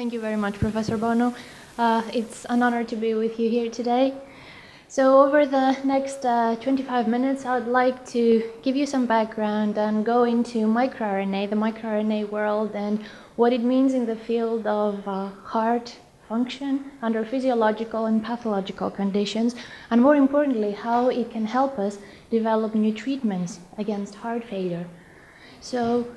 Thank you very much, Professor Bono. It's an honor to be with you here today. So over the next 25 minutes, I'd like to give you some background and go into microRNA, the microRNA world, and what it means in the field of heart function under physiological and pathological conditions, and more importantly, how it can help us develop new treatments against heart failure. So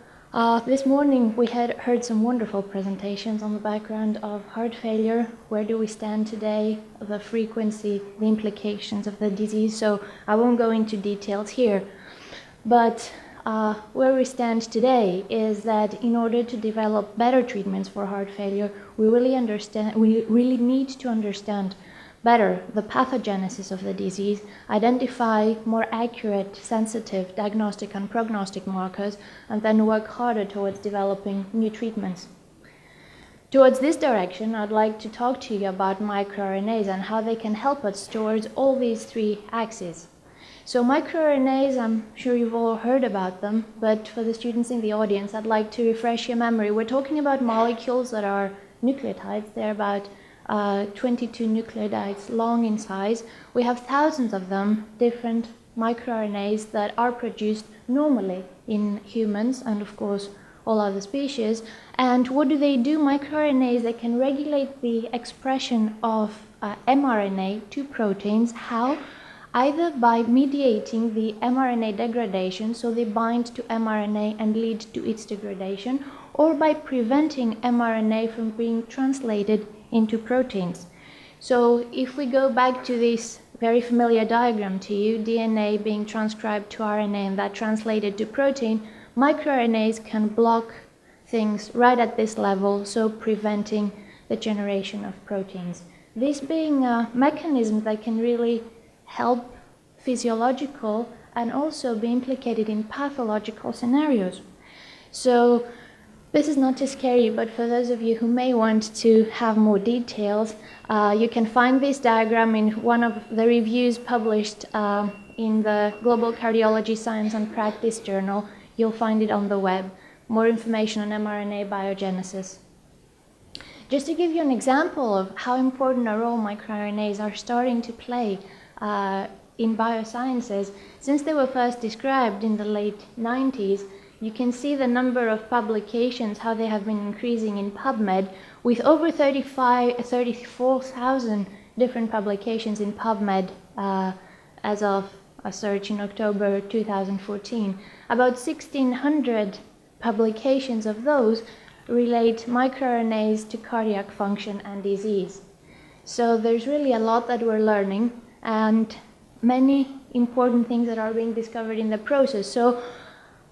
this morning we had heard some wonderful presentations on the background of heart failure. Where do we stand today, the frequency, the implications of the disease. So I won't go into details here. But where we stand today is that in order to develop better treatments for heart failure, we really need to understand better the pathogenesis of the disease, identify more accurate, sensitive diagnostic and prognostic markers, and then work harder towards developing new treatments. Towards this direction, I'd like to talk to you about microRNAs and how they can help us towards all these three axes. So microRNAs, I'm sure you've all heard about them, but for the students in the audience, I'd like to refresh your memory. We're talking about molecules that are nucleotides. They're about 22 nucleotides long in size. We have thousands of them, different microRNAs that are produced normally in humans and of course all other species. And what do? MicroRNAs, they can regulate the expression of mRNA to proteins. How? Either by mediating the mRNA degradation, so they bind to mRNA and lead to its degradation, or by preventing mRNA from being translated into proteins. So if we go back to this very familiar diagram to you, DNA being transcribed to RNA and that translated to protein, microRNAs can block things right at this level, so preventing the generation of proteins. This being a mechanism that can really help physiological and also be implicated in pathological scenarios. So this is not too scary, but for those of you who may want to have more details, you can find this diagram in one of the reviews published in the Global Cardiology Science and Practice Journal. You'll find it on the web. More information on mRNA biogenesis. Just to give you an example of how important a role microRNAs are starting to play in biosciences, since they were first described in the late 90s, you can see the number of publications, how they have been increasing in PubMed, with over 34,000 different publications in PubMed as of a search in October 2014. About 1,600 publications of those relate microRNAs to cardiac function and disease. So there's really a lot that we're learning and many important things that are being discovered in the process. So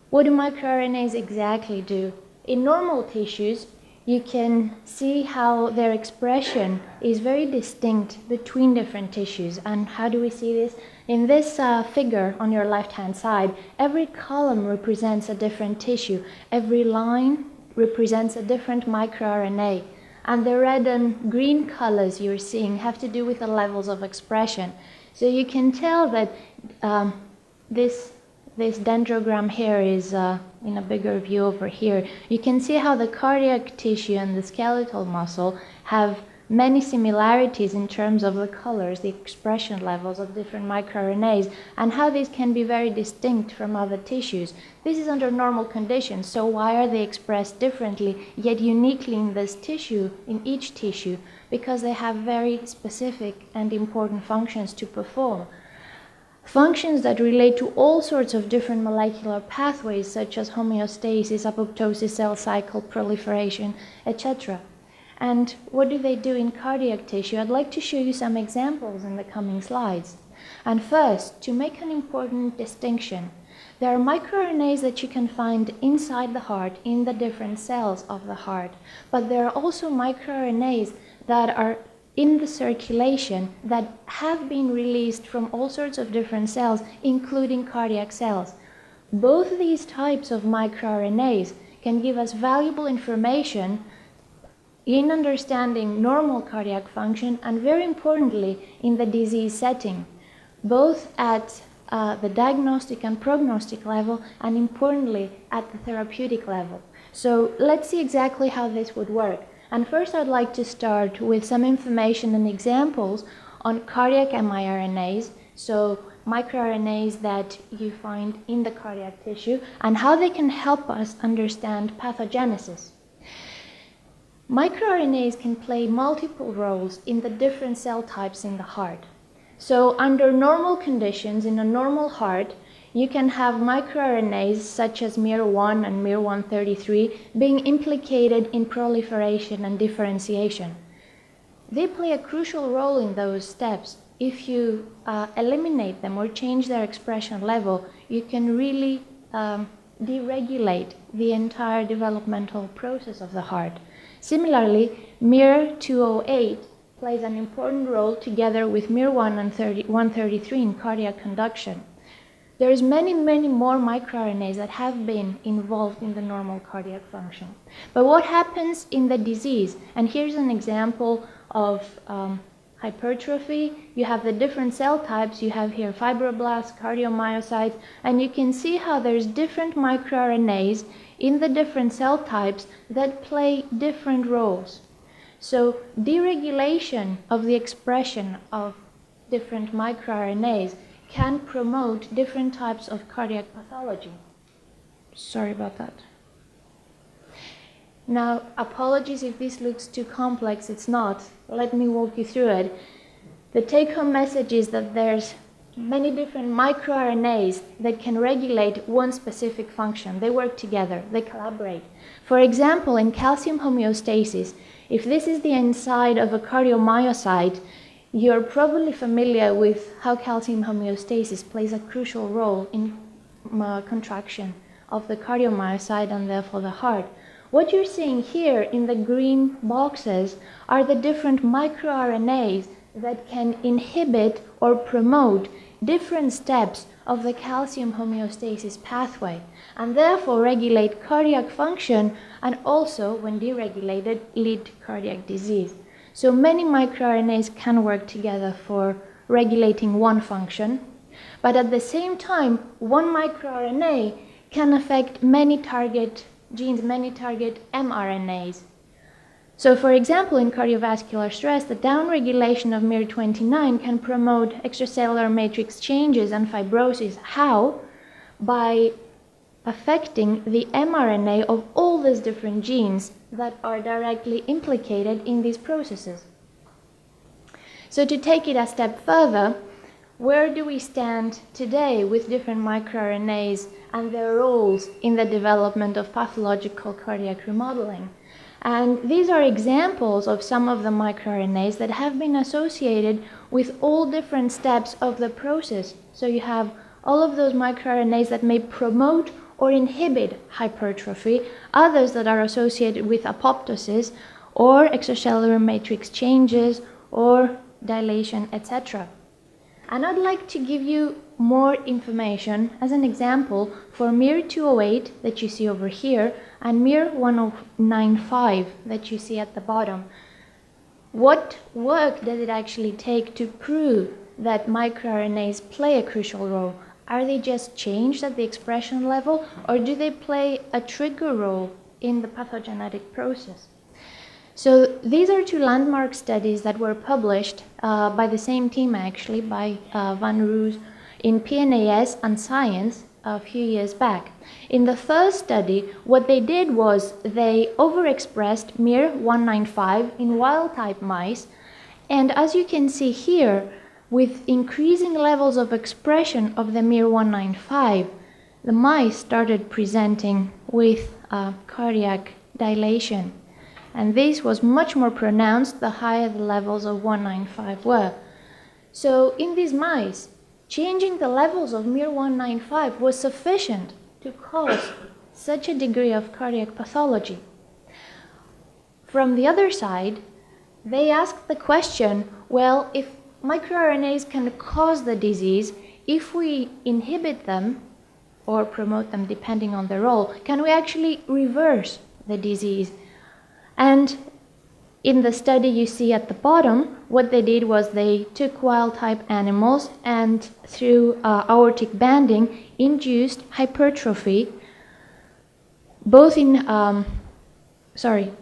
what do microRNAs exactly do? In normal tissues, you can see how their expression is very distinct between different tissues. And how do we see this? In this figure on your left-hand side, every column represents a different tissue. Every line represents a different microRNA. And the red and green colors you're seeing have to do with the levels of expression. So you can tell that this dendrogram here is in a bigger view over here. You can see how the cardiac tissue and the skeletal muscle have many similarities in terms of the colors, the expression levels of different microRNAs, and how these can be very distinct from other tissues. This is under normal conditions, so why are they expressed differently, yet uniquely in this tissue, in each tissue? Because they have very specific and important functions to perform. Functions that relate to all sorts of different molecular pathways, such as homeostasis, apoptosis, cell cycle, proliferation, etc. And what do they do in cardiac tissue? I'd like to show you some examples in the coming slides. And first, to make an important distinction, there are microRNAs that you can find inside the heart, in the different cells of the heart. But there are also microRNAs that are in the circulation that have been released from all sorts of different cells, including cardiac cells. Both these types of microRNAs can give us valuable information in understanding normal cardiac function and, very importantly, in the disease setting, both at the diagnostic and prognostic level, and importantly, at the therapeutic level. So let's see exactly how this would work. And first I'd like to start with some information and examples on cardiac miRNAs, so microRNAs that you find in the cardiac tissue, and how they can help us understand pathogenesis. MicroRNAs can play multiple roles in the different cell types in the heart. So under normal conditions, in a normal heart, you can have microRNAs such as miR1 and miR133 being implicated in proliferation and differentiation. They play a crucial role in those steps. If you eliminate them or change their expression level, you can really deregulate the entire developmental process of the heart. Similarly, miR208 plays an important role together with miR1 and 133 in cardiac conduction. There's many more microRNAs that have been involved in the normal cardiac function. But what happens in the disease? And here's an example of hypertrophy. You have the different cell types. You have here fibroblasts, cardiomyocytes, and you can see how there's different microRNAs in the different cell types that play different roles. So deregulation of the expression of different microRNAs can promote different types of cardiac pathology. Sorry about that. Now, apologies if this looks too complex, it's not. Let me walk you through it. The take-home message is that there's many different microRNAs that can regulate one specific function. They work together, they collaborate. For example, in calcium homeostasis, if this is the inside of a cardiomyocyte, you're probably familiar with how calcium homeostasis plays a crucial role in contraction of the cardiomyocyte and therefore the heart. What you're seeing here in the green boxes are the different microRNAs that can inhibit or promote different steps of the calcium homeostasis pathway and therefore regulate cardiac function and also, when deregulated, lead to cardiac disease. So many microRNAs can work together for regulating one function, but at the same time, one microRNA can affect many target genes, many target mRNAs. So for example, in cardiovascular stress, the downregulation of miR29 can promote extracellular matrix changes and fibrosis. How? By affecting the mRNA of all these different genes that are directly implicated in these processes. So to take it a step further, where do we stand today with different microRNAs and their roles in the development of pathological cardiac remodeling? And these are examples of some of the microRNAs that have been associated with all different steps of the process. So you have all of those microRNAs that may promote or inhibit hypertrophy, others that are associated with apoptosis or extracellular matrix changes or dilation, etc. And I'd like to give you more information as an example for miR208 that you see over here and miR1095 that you see at the bottom. What work does it actually take to prove that microRNAs play a crucial role? Are they just changed at the expression level, or do they play a trigger role in the pathogenetic process? So these are two landmark studies that were published by the same team actually, by Van Roos in PNAS and Science a few years back. In the first study, what they did was they overexpressed miR195 in wild-type mice, and as you can see here, with increasing levels of expression of the miR195, the mice started presenting with cardiac dilation. And this was much more pronounced the higher the levels of 195 were. So in these mice, changing the levels of miR195 was sufficient to cause such a degree of cardiac pathology. From the other side, they asked the question, well, if microRNAs can cause the disease, if we inhibit them or promote them depending on their role, can we actually reverse the disease? And in the study you see at the bottom, what they did was they took wild-type animals and through aortic banding induced hypertrophy, both in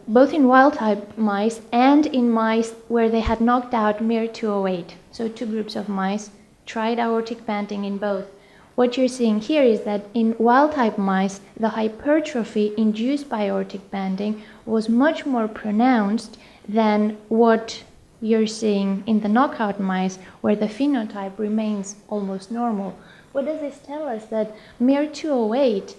both in wild-type mice and in mice where they had knocked out MIR208. So two groups of mice tried aortic banding in both. What you're seeing here is that in wild-type mice, the hypertrophy induced by aortic banding was much more pronounced than what you're seeing in the knockout mice, where the phenotype remains almost normal. What does this tell us? That MIR208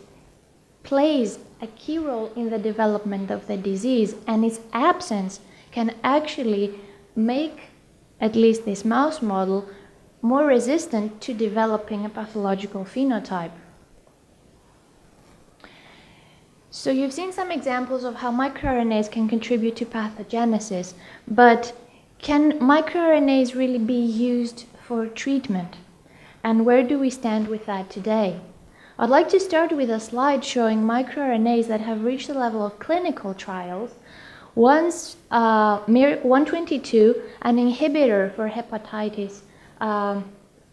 plays a key role in the development of the disease, and its absence can actually make at least this mouse model more resistant to developing a pathological phenotype. So you've seen some examples of how microRNAs can contribute to pathogenesis, but can microRNAs really be used for treatment? And where do we stand with that today? I'd like to start with a slide showing microRNAs that have reached the level of clinical trials. One's MIR122, an inhibitor for hepatitis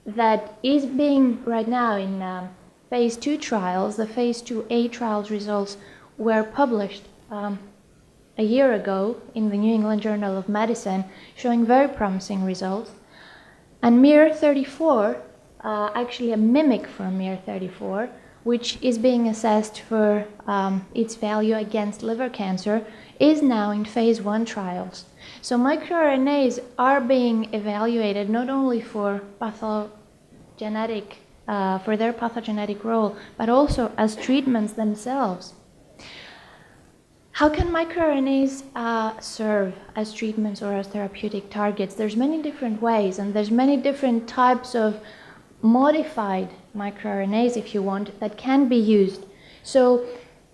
that is being right now in phase 2 trials. The phase 2A trials results were published a year ago in the New England Journal of Medicine, showing very promising results. And MIR34, actually a mimic for MIR34, which is being assessed for its value against liver cancer, is now in phase 1 trials. So microRNAs are being evaluated not only for their pathogenic role, but also as treatments themselves. How can microRNAs serve as treatments or as therapeutic targets? There's many different ways, and there's many different types of modified microRNAs, if you want, that can be used. So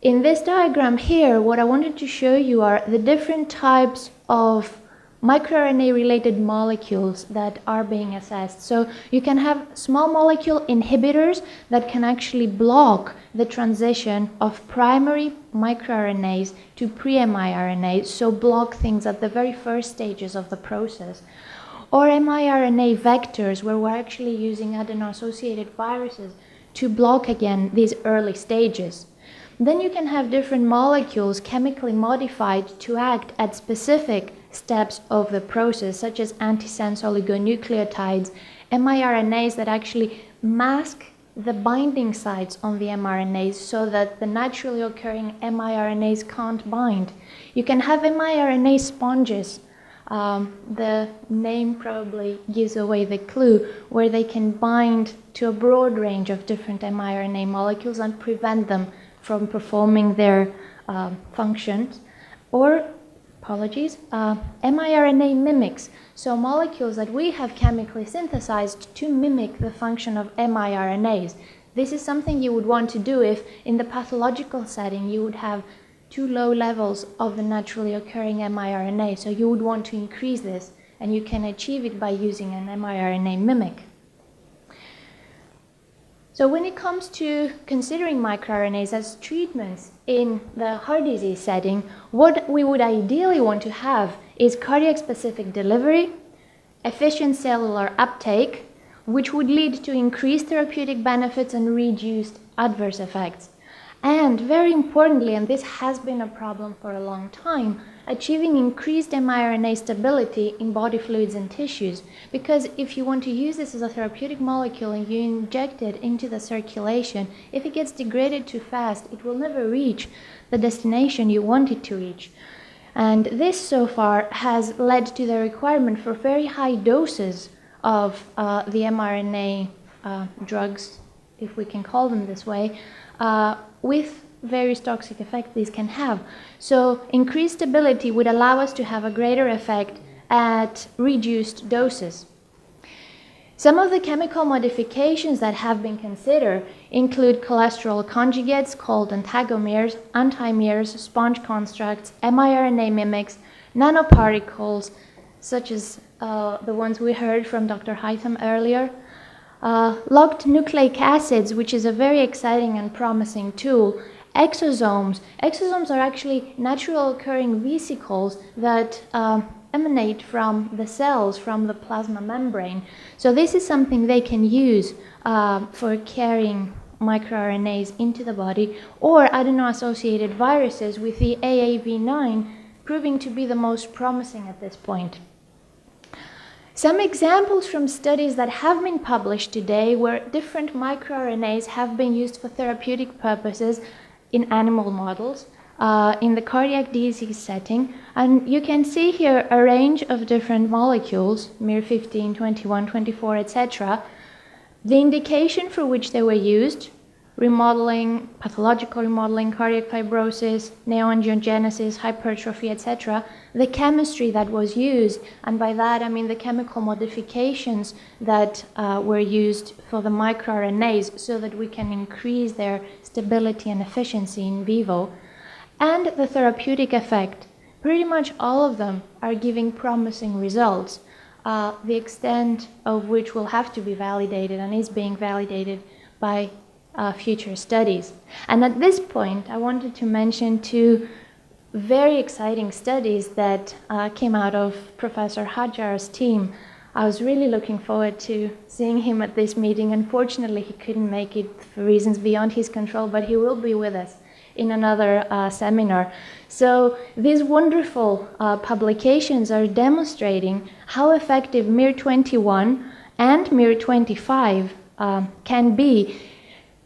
in this diagram here, what I wanted to show you are the different types of microRNA-related molecules that are being assessed. So you can have small molecule inhibitors that can actually block the transition of primary microRNAs to pre-miRNAs, so block things at the very first stages of the process. Or miRNA vectors, where we're actually using adeno-associated viruses to block, again, these early stages. Then you can have different molecules chemically modified to act at specific steps of the process, such as antisense oligonucleotides, miRNAs that actually mask the binding sites on the mRNAs so that the naturally occurring miRNAs can't bind. You can have miRNA sponges. The name probably gives away the clue, where they can bind to a broad range of different miRNA molecules and prevent them from performing their functions. Or, miRNA mimics, so molecules that we have chemically synthesized to mimic the function of miRNAs. This is something you would want to do if, in the pathological setting, you would have too low levels of the naturally occurring miRNA. So you would want to increase this, and you can achieve it by using an miRNA mimic. So when it comes to considering microRNAs as treatments in the heart disease setting, what we would ideally want to have is cardiac-specific delivery, efficient cellular uptake, which would lead to increased therapeutic benefits and reduced adverse effects. And very importantly, and this has been a problem for a long time, achieving increased miRNA stability in body fluids and tissues. Because if you want to use this as a therapeutic molecule and you inject it into the circulation, if it gets degraded too fast, it will never reach the destination you want it to reach. And this so far has led to the requirement for very high doses of the mRNA drugs, if we can call them this way, with various toxic effects these can have. So increased stability would allow us to have a greater effect at reduced doses. Some of the chemical modifications that have been considered include cholesterol conjugates called antagomers, antimers, sponge constructs, miRNA mimics, nanoparticles, such as the ones we heard from Dr. Hytham earlier, locked nucleic acids, which is a very exciting and promising tool, exosomes. Exosomes are actually natural occurring vesicles that emanate from the cells, from the plasma membrane. So this is something they can use for carrying microRNAs into the body, or adeno-associated viruses, with the AAV9 proving to be the most promising at this point. Some examples from studies that have been published today where different microRNAs have been used for therapeutic purposes in animal models, in the cardiac disease setting. And you can see here a range of different molecules, miR-15, 21, 24, etc. The indication for which they were used: remodeling, pathological remodeling, cardiac fibrosis, neoangiogenesis, hypertrophy, etc. The chemistry that was used, and by that I mean the chemical modifications that were used for the microRNAs so that we can increase their stability and efficiency in vivo, and the therapeutic effect. Pretty much all of them are giving promising results, the extent of which will have to be validated and is being validated by future studies. And at this point, I wanted to mention two very exciting studies that came out of Professor Hajar's team. I was really looking forward to seeing him at this meeting. Unfortunately, he couldn't make it for reasons beyond his control, but he will be with us in another seminar. So these wonderful publications are demonstrating how effective miR-21 and miR-25 can be.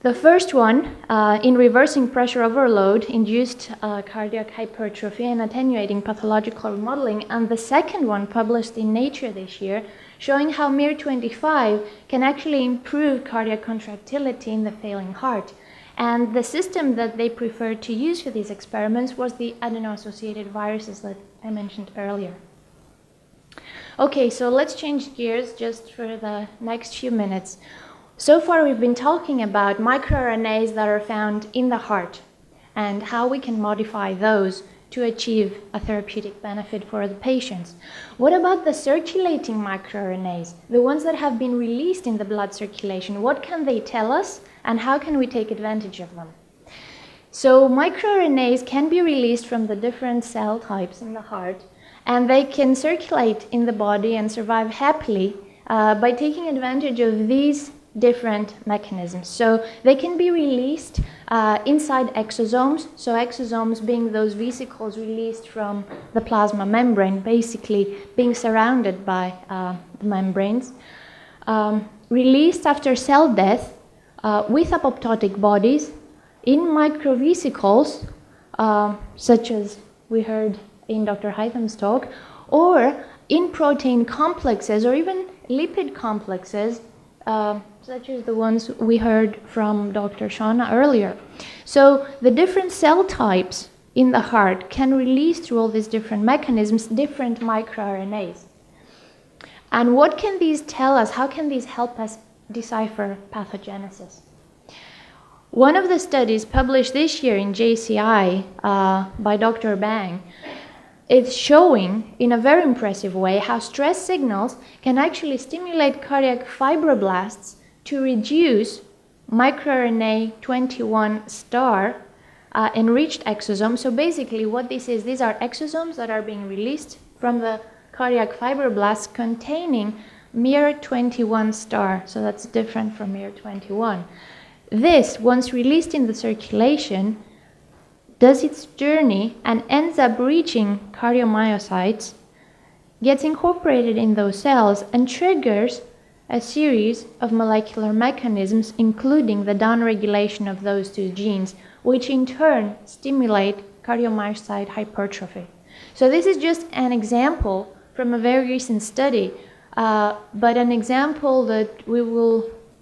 The first one in reversing pressure overload, induced cardiac hypertrophy and attenuating pathological remodeling, and the second one published in Nature this year, showing how miR-25 can actually improve cardiac contractility in the failing heart. And the system that they preferred to use for these experiments was the adeno-associated viruses that I mentioned earlier. Okay, so let's change gears just for the next few minutes. So far we've been talking about microRNAs that are found in the heart and how we can modify those to achieve a therapeutic benefit for the patients. What about the circulating microRNAs, the ones that have been released in the blood circulation? What can they tell us, and how can we take advantage of them? So microRNAs can be released from the different cell types in the heart, and they can circulate in the body and survive happily by taking advantage of these different mechanisms. So they can be released inside exosomes, so exosomes being those vesicles released from the plasma membrane, basically being surrounded by the membranes. Released after cell death with apoptotic bodies in microvesicles, such as we heard in Dr. Hytham's talk, or in protein complexes or even lipid complexes, such as the ones we heard from Dr. Shauna earlier. So the different cell types in the heart can release through all these different mechanisms different microRNAs. And what can these tell us? How can these help us decipher pathogenesis? One of the studies published this year in JCI by Dr. Bang is showing in a very impressive way how stress signals can actually stimulate cardiac fibroblasts to reduce microRNA 21 star enriched exosomes. So basically what this is, these are exosomes that are being released from the cardiac fibroblasts containing miR-21 star. So that's different from miR-21. This, once released in the circulation, does its journey and ends up reaching cardiomyocytes, gets incorporated in those cells, and triggers a series of molecular mechanisms, including the downregulation of those two genes, which in turn stimulate cardiomyocyte hypertrophy. So this is just an example from a very recent study, but an example that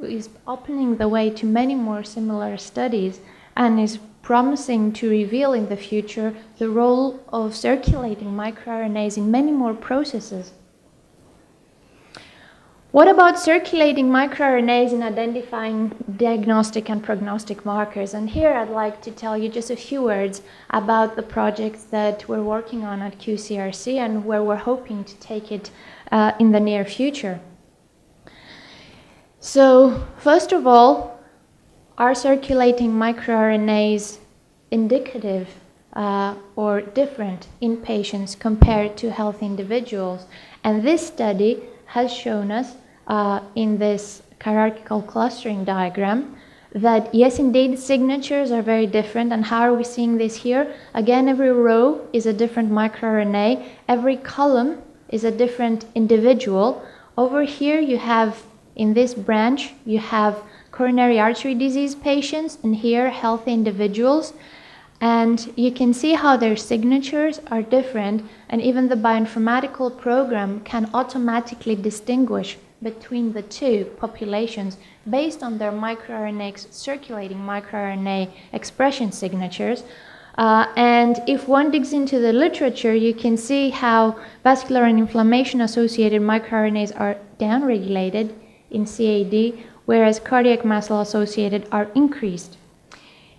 is opening the way to many more similar studies and is promising to reveal in the future the role of circulating microRNAs in many more processes. What about circulating microRNAs in identifying diagnostic and prognostic markers? And here I'd like to tell you just a few words about the projects that we're working on at QCRC and where we're hoping to take it in the near future. So, first of all, are circulating microRNAs indicative or different in patients compared to healthy individuals? And this study has shown us in this hierarchical clustering diagram that yes, indeed, signatures are very different. And how are we seeing this here? Again, every row is a different microRNA. Every column is a different individual. Over here, you have, in this branch, you have coronary artery disease patients, and here, healthy individuals. And you can see how their signatures are different, and even the bioinformatical program can automatically distinguish between the two populations based on their microRNA, circulating microRNA expression signatures. And if one digs into the literature, you can see how vascular and inflammation-associated microRNAs are downregulated in CAD, whereas cardiac muscle-associated are increased.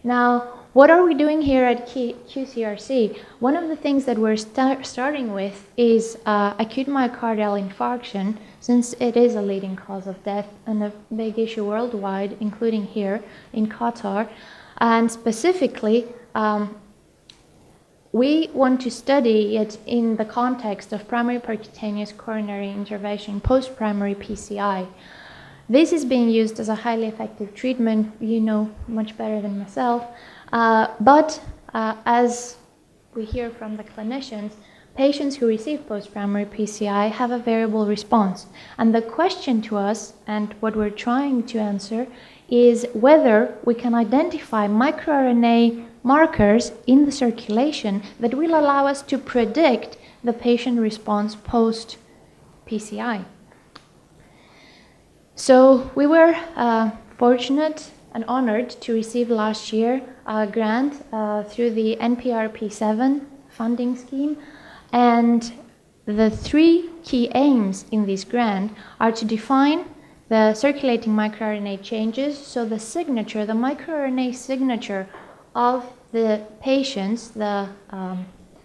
Now, what are we doing here at QCRC? One of the things that we're starting with is acute myocardial infarction, since it is a leading cause of death and a big issue worldwide, including here in Qatar. And specifically, we want to study it in the context of primary percutaneous coronary intervention, post-primary PCI. This is being used as a highly effective treatment, you know much better than myself. But as we hear from the clinicians, patients who receive post-primary PCI have a variable response. And the question to us, and what we're trying to answer, is whether we can identify microRNA markers in the circulation that will allow us to predict the patient response post-PCI. So we were fortunate and honored to receive last year a grant through the NPRP7 funding scheme. And the three key aims in this grant are to define the circulating microRNA changes, so the signature, the microRNA signature of the patients, the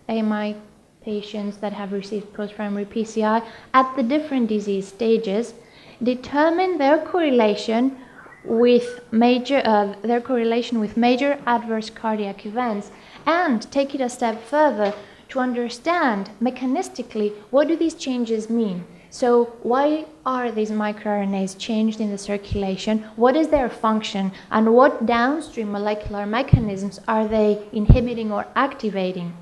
AMI patients that have received post-primary PCI at the different disease stages, determine their correlation with major adverse cardiac events, and take it a step further to understand mechanistically what do these changes mean. So why are these microRNAs changed in the circulation? What is their function? And what downstream molecular mechanisms are they inhibiting or activating?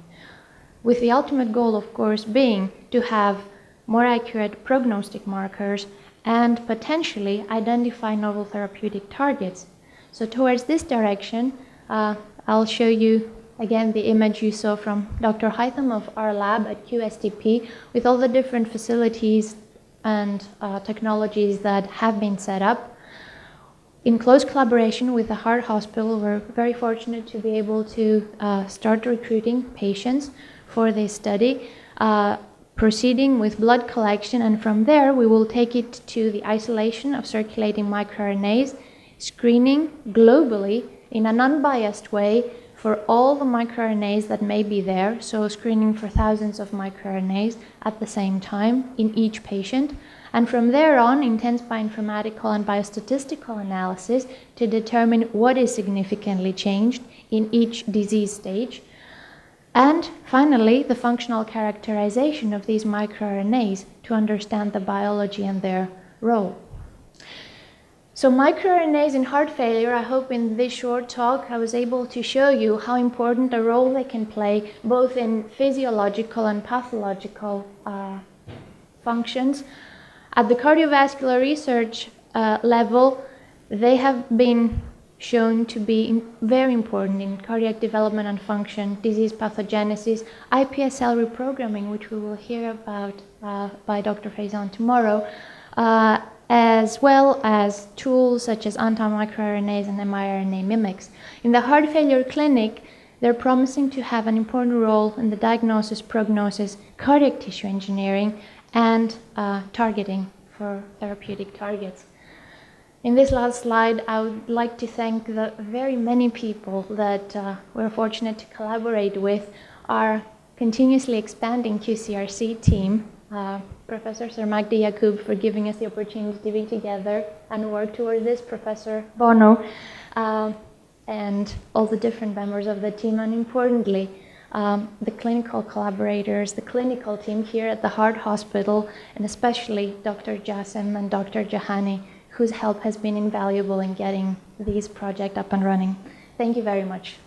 With the ultimate goal, of course, being to have more accurate prognostic markers and potentially identify novel therapeutic targets. So towards this direction, I'll show you again the image you saw from Dr. Hytham of our lab at QSTP with all the different facilities and technologies that have been set up. In close collaboration with the Heart Hospital, we're very fortunate to be able to start recruiting patients for this study, proceeding with blood collection, and from there we will take it to the isolation of circulating microRNAs, screening globally in an unbiased way for all the microRNAs that may be there, so screening for thousands of microRNAs at the same time in each patient, and from there on intense bioinformatical and biostatistical analysis to determine what is significantly changed in each disease stage. And finally, the functional characterization of these microRNAs to understand the biology and their role. So microRNAs in heart failure, I hope in this short talk I was able to show you how important a role they can play both in physiological and pathological functions. At the cardiovascular research level, they have been shown to be very important in cardiac development and function, disease pathogenesis, iPSL reprogramming, which we will hear about by Dr. Faison tomorrow, as well as tools such as anti-microRNAs and miRNA mimics. In the heart failure clinic, they're promising to have an important role in the diagnosis, prognosis, cardiac tissue engineering, and targeting for therapeutic targets. In this last slide, I would like to thank the very many people that we're fortunate to collaborate with, our continuously expanding QCRC team, Professor Sir Magdi Yacoub for giving us the opportunity to be together and work toward this, Professor Bono, and all the different members of the team, and importantly, the clinical collaborators, the clinical team here at the Heart Hospital, and especially Dr. Jassem and Dr. Jahani, whose help has been invaluable in getting this project up and running. Thank you very much.